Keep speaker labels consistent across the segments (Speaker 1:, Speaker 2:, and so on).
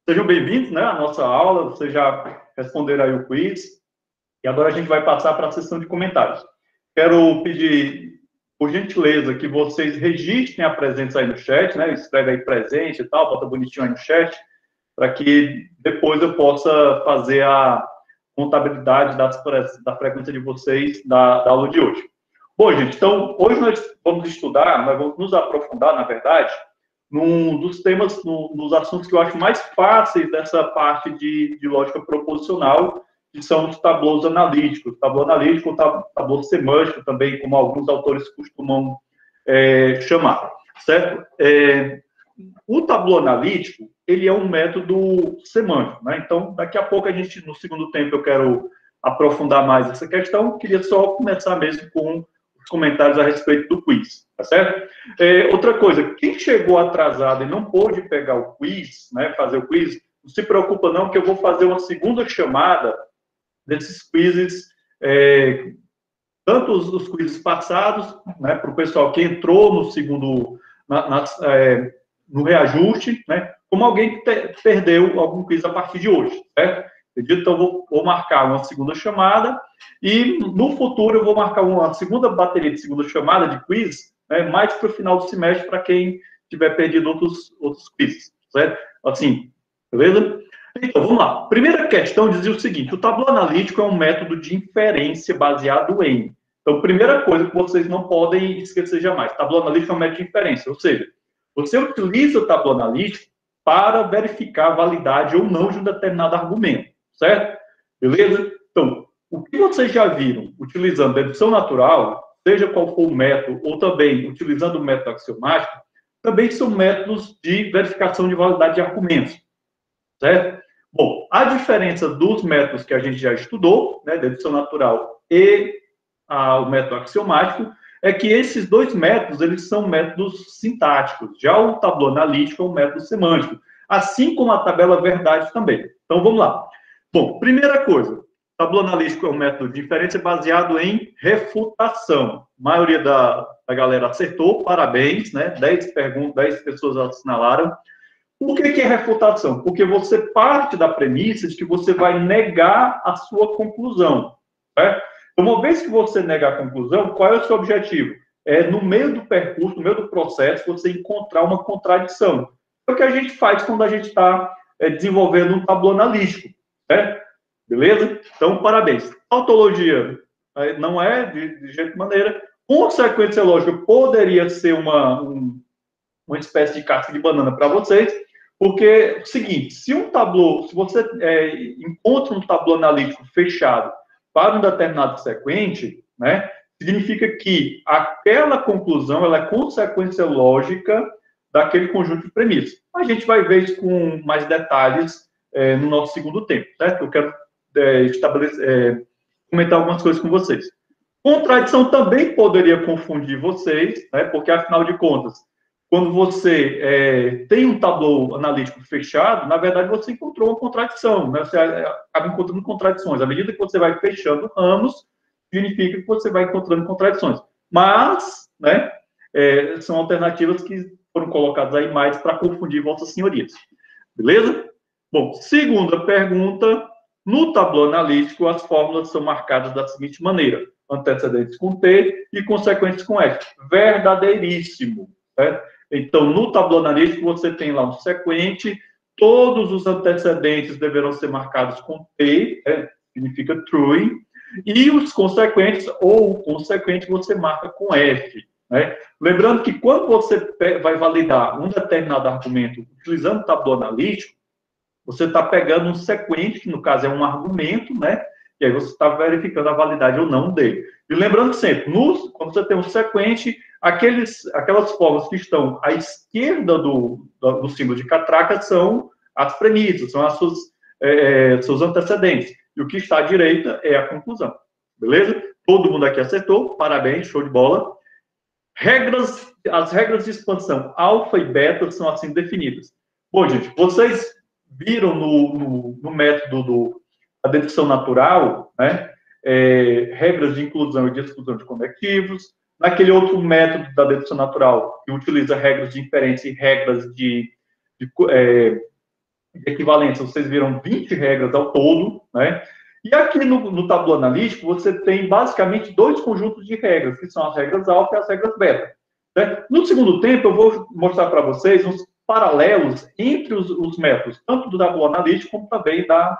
Speaker 1: Sejam bem-vindos, né, à nossa aula. Vocês já responderam aí o quiz. E agora a gente vai passar para a sessão de comentários. Quero pedir, por gentileza, que vocês registrem a presença aí no chat, né? Escreve aí presente e tal, bota bonitinho aí no chat, para que depois eu possa fazer a contabilidade da frequência de vocês da aula de hoje. Bom, gente, então, hoje nós vamos estudar, nós vamos nos aprofundar, na verdade, num dos temas, nos assuntos que eu acho mais fáceis dessa parte de lógica proposicional, que são os tablôs analíticos. Tablô analítico, tablô semântico também, como alguns autores costumam chamar, certo? O tablô analítico, ele é um método semântico, né? Então, daqui a pouco a gente, no segundo tempo, eu quero aprofundar mais essa questão. Eu queria só começar mesmo com os comentários a respeito do quiz, tá certo? Outra coisa, quem chegou atrasado e não pôde pegar o quiz, né, fazer o quiz, não se preocupa não, que eu vou fazer uma segunda chamada desses quizzes, tanto os quizzes passados, né, para o pessoal que entrou no segundo, no reajuste, né, como alguém que perdeu algum quiz a partir de hoje, certo? Então, vou marcar uma segunda chamada e, no futuro, eu vou marcar uma segunda bateria de segunda chamada de quiz, né, mais para o final do semestre, para quem tiver perdido outros quizzes, certo? Assim, beleza? Então, vamos lá. Primeira questão dizia o seguinte: o tablô analítico é um método de inferência baseado em. Então, primeira coisa que vocês não podem esquecer jamais: tablô analítico é um método de inferência, ou seja, você utiliza o tablô analítico para verificar a validade ou não de um determinado argumento, certo? Beleza? Então, o que vocês já viram utilizando dedução natural, seja qual for o método, ou também utilizando o método axiomático, também são métodos de verificação de validade de argumentos, certo? Bom, a diferença dos métodos que a gente já estudou, né, dedução natural e o método axiomático, é que esses dois métodos, eles são métodos sintáticos. Já o tablô analítico é um método semântico, assim como a tabela verdade também. Então, vamos lá. Bom, primeira coisa, tablô analítico é um método de inferência baseado em refutação. A maioria da galera acertou, parabéns, né? 10 pessoas assinalaram. Por que é refutação? Porque você parte da premissa de que você vai negar a sua conclusão, certo? Uma vez que você nega a conclusão, qual é o seu objetivo? No meio do percurso, no meio do processo, você encontrar uma contradição. É o que a gente faz quando a gente está desenvolvendo um tablô analítico, certo? Beleza? Então, parabéns. Tautologia não é de jeito de maneira. Consequência lógica poderia ser uma espécie de casca de banana para vocês, porque é o seguinte: se você encontra um tablô analítico fechado para um determinado sequente, né, significa que aquela conclusão ela é consequência lógica daquele conjunto de premissas. A gente vai ver isso com mais detalhes no nosso segundo tempo, certo? Eu quero comentar algumas coisas com vocês. Contradição também poderia confundir vocês, né, porque, afinal de contas, quando você tem um tablô analítico fechado, na verdade, você encontrou uma contradição, né? Você acaba encontrando contradições. À medida que você vai fechando ramos, significa que você vai encontrando contradições. Mas, né, são alternativas que foram colocadas aí mais para confundir vossas senhorias. Beleza? Bom, segunda pergunta. No tablô analítico, as fórmulas são marcadas da seguinte maneira: antecedentes com T e consequentes com F. Verdadeiríssimo, certo? Então, no tablô analítico, você tem lá um sequente, todos os antecedentes deverão ser marcados com T, significa true, e os consequentes, ou o consequente, você marca com F. Né? Lembrando que quando você vai validar um determinado argumento utilizando o tablô analítico, você está pegando um sequente, que no caso é um argumento, né? E aí você está verificando a validade ou não dele. E lembrando sempre, quando você tem um sequente, aquelas formas que estão à esquerda do símbolo de catraca são as premissas, são seus antecedentes. E o que está à direita é a conclusão. Beleza? Todo mundo aqui acertou. Parabéns, show de bola. As regras de expansão alfa e beta são assim definidas. Bom, gente, vocês viram no método da dedução natural, né, regras de inclusão e de exclusão de conectivos. Naquele outro método da dedução natural, que utiliza regras de inferência e regras de de equivalência, vocês viram 20 regras ao todo, né? E aqui no tabuleiro analítico, você tem basicamente dois conjuntos de regras, que são as regras alfa e as regras beta. Né? No segundo tempo, eu vou mostrar para vocês uns paralelos entre os métodos, tanto do tabuleiro analítico, como também da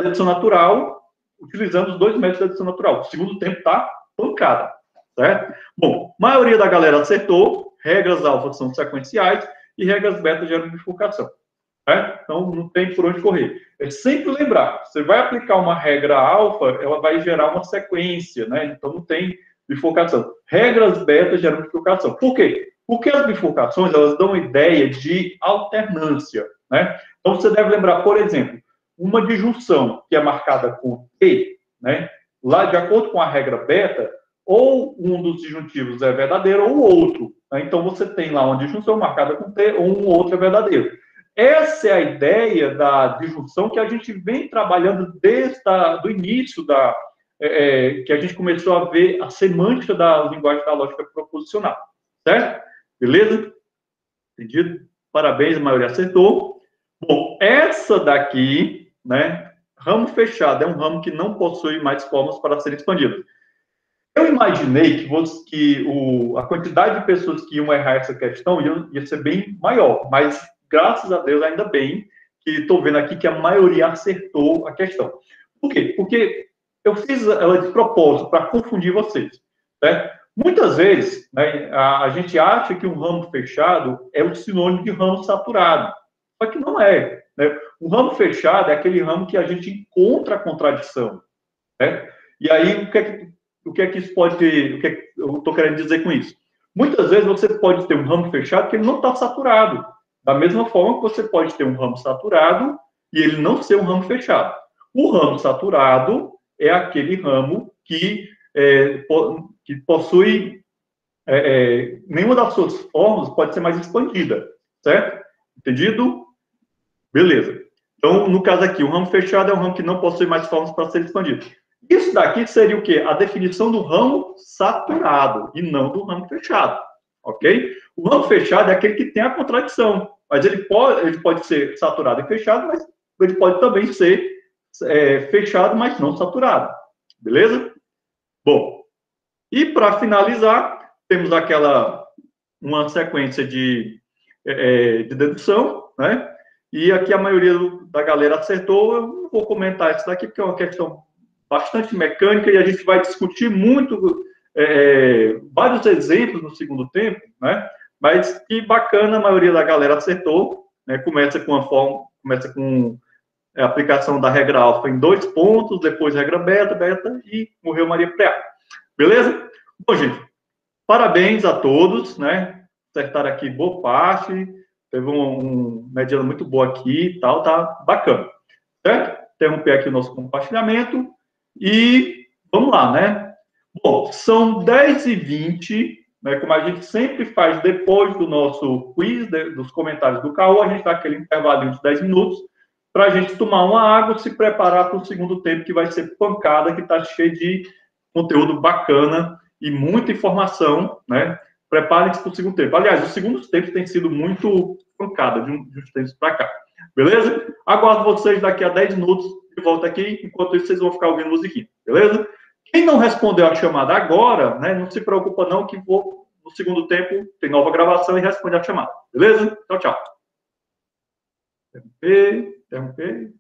Speaker 1: dedução natural, utilizando os dois métodos da dedução natural. O segundo tempo está pancada, certo? Bom, a maioria da galera acertou, regras alfa são sequenciais e regras beta geram bifurcação. Então, não tem por onde correr. É sempre lembrar, você vai aplicar uma regra alfa, ela vai gerar uma sequência, né? Então, não tem bifurcação. Regras beta geram bifurcação. Por quê? Porque as bifurcações, elas dão ideia de alternância, né? Então, você deve lembrar, por exemplo, uma disjunção que é marcada com T, né? Lá, de acordo com a regra beta, ou um dos disjuntivos é verdadeiro ou o outro. Né? Então, você tem lá uma disjunção marcada com T ou um outro é verdadeiro. Essa é a ideia da disjunção que a gente vem trabalhando desde o início que a gente começou a ver a semântica da linguagem da lógica proposicional. Certo? Beleza? Entendido? Parabéns, a maioria acertou. Bom, essa daqui, né? Ramo fechado é um ramo que não possui mais formas para ser expandido. Eu imaginei que a quantidade de pessoas que iam errar essa questão ia ser bem maior, mas graças a Deus, ainda bem que estou vendo aqui que a maioria acertou a questão. Por quê? Porque eu fiz ela de propósito para confundir vocês. Né? Muitas vezes, né, a gente acha que um ramo fechado é o sinônimo de ramo saturado. Só que não é. Né? O ramo fechado é aquele ramo que a gente encontra a contradição. Né? E aí, o que é que isso pode ter? O que é que eu estou querendo dizer com isso? Muitas vezes você pode ter um ramo fechado que ele não está saturado. Da mesma forma que você pode ter um ramo saturado e ele não ser um ramo fechado. O ramo saturado é aquele ramo que possui nenhuma das suas formas pode ser mais expandida, certo? Entendido? Beleza. Então, no caso aqui, o ramo fechado é um ramo que não possui mais formas para ser expandido. Isso daqui seria o quê? A definição do ramo saturado e não do ramo fechado, ok? O ramo fechado é aquele que tem a contradição, mas ele pode ser saturado e fechado, mas ele pode também ser fechado, mas não saturado, beleza? Bom, e para finalizar, temos uma sequência de dedução, né? E aqui a maioria da galera acertou. Eu não vou comentar isso daqui, porque é uma questão bastante mecânica e a gente vai discutir muito, vários exemplos no segundo tempo, né? Mas que bacana, a maioria da galera acertou, né? Começa com a aplicação da regra alfa em 2 pontos, depois regra beta e morreu Maria Preá. Beleza? Bom, gente, parabéns a todos, né? Acertaram aqui boa parte, teve uma mediana muito boa aqui e tal, tá bacana. Certo? Interromper aqui o nosso compartilhamento e vamos lá, né? Bom, são 10h20, né? Como a gente sempre faz depois do nosso quiz, dos comentários do Caô, a gente dá aquele intervalinho de 10 minutos para a gente tomar uma água, se preparar para o segundo tempo, que vai ser pancada, que está cheio de conteúdo bacana e muita informação, né? Preparem-se para o segundo tempo. Aliás, os segundos tempos têm sido muito pancada de uns tempos para cá. Beleza? Aguardo vocês daqui a 10 minutos de volta aqui. Enquanto isso, vocês vão ficar ouvindo musiquinha. Beleza? Quem não respondeu a chamada agora, né? Não se preocupa não, que no segundo tempo tem nova gravação e responde a chamada. Beleza? Tchau, tchau. Interromper.